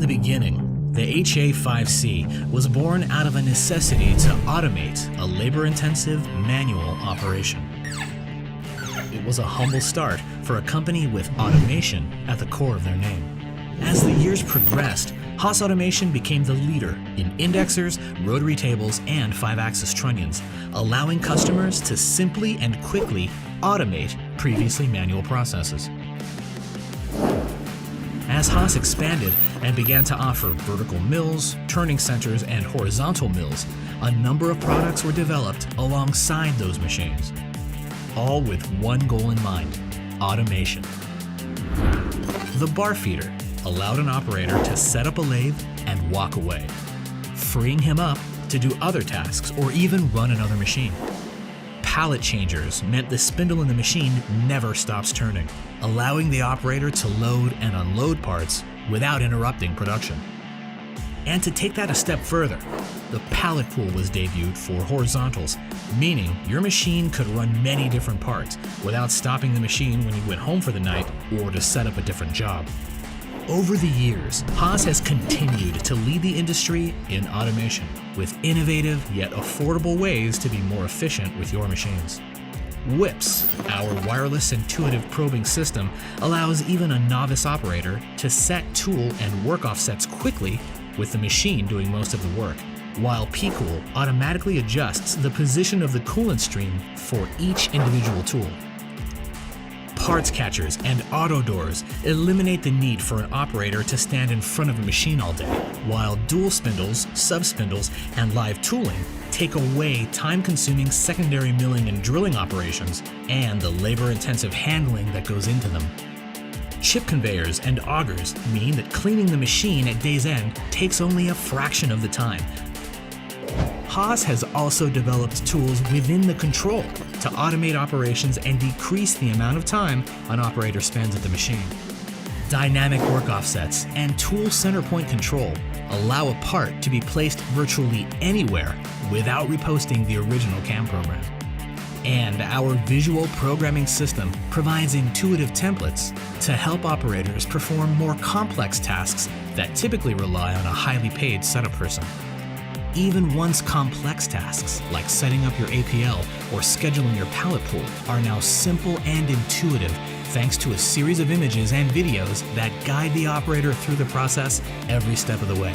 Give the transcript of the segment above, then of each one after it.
the beginning, the HA5C was born out of a necessity to automate a labor-intensive manual operation. It was a humble start for a company with automation at the core of their name. As the years progressed, Haas Automation became the leader in indexers, rotary tables, and 5-axis trunnions, allowing customers to simply and quickly automate previously manual processes. As Haas expanded and began to offer vertical mills, turning centers, and horizontal mills, a number of products were developed alongside those machines, all with one goal in mind: automation. The bar feeder allowed an operator to set up a lathe and walk away, freeing him up to do other tasks or even run another machine. Pallet changers meant the spindle in the machine never stops turning, allowing the operator to load and unload parts without interrupting production. And to take that a step further, the Pallet Pool was debuted for horizontals, meaning your machine could run many different parts without stopping the machine when you went home for the night or to set up a different job. Over the years, Haas has continued to lead the industry in automation with innovative yet affordable ways to be more efficient with your machines. WIPS, our wireless intuitive probing system, allows even a novice operator to set tool and work offsets quickly with the machine doing most of the work, while P-Cool automatically adjusts the position of the coolant stream for each individual tool. Parts catchers and auto doors eliminate the need for an operator to stand in front of a machine all day, while dual spindles, sub-spindles, and live tooling take away time-consuming secondary milling and drilling operations and the labor-intensive handling that goes into them. Chip conveyors and augers mean that cleaning the machine at day's end takes only a fraction of the time. Haas has also developed tools within the control to automate operations and decrease the amount of time an operator spends at the machine. Dynamic work offsets and tool center point control allow a part to be placed virtually anywhere without reposting the original CAM program. And our visual programming system provides intuitive templates to help operators perform more complex tasks that typically rely on a highly paid setup person. Even once complex tasks, like setting up your APL or scheduling your pallet pool, are now simple and intuitive thanks to a series of images and videos that guide the operator through the process every step of the way.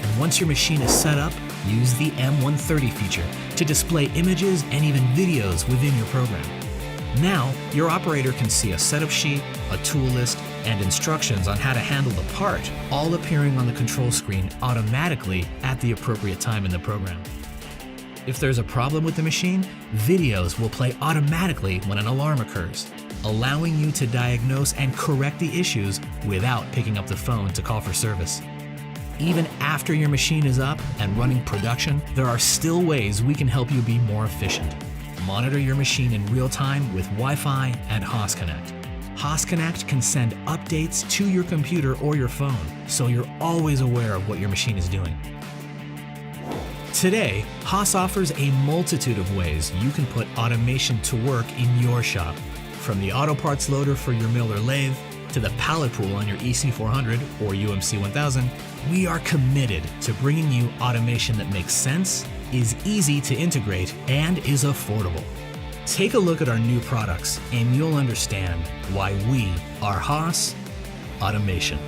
And once your machine is set up, use the M130 feature to display images and even videos within your program. Now, your operator can see a setup sheet, a tool list, and instructions on how to handle the part, all appearing on the control screen automatically at the appropriate time in the program. If there's a problem with the machine, videos will play automatically when an alarm occurs, allowing you to diagnose and correct the issues without picking up the phone to call for service. Even after your machine is up and running production, there are still ways we can help you be more efficient. Monitor your machine in real time with Wi-Fi and Haas Connect. Haas Connect can send updates to your computer or your phone, so you're always aware of what your machine is doing. Today, Haas offers a multitude of ways you can put automation to work in your shop. From the auto parts loader for your mill or lathe, to the pallet pool on your EC-400 or UMC-1000, we are committed to bringing you automation that makes sense, is easy to integrate, and is affordable. Take a look at our new products and you'll understand why we are Haas Automation.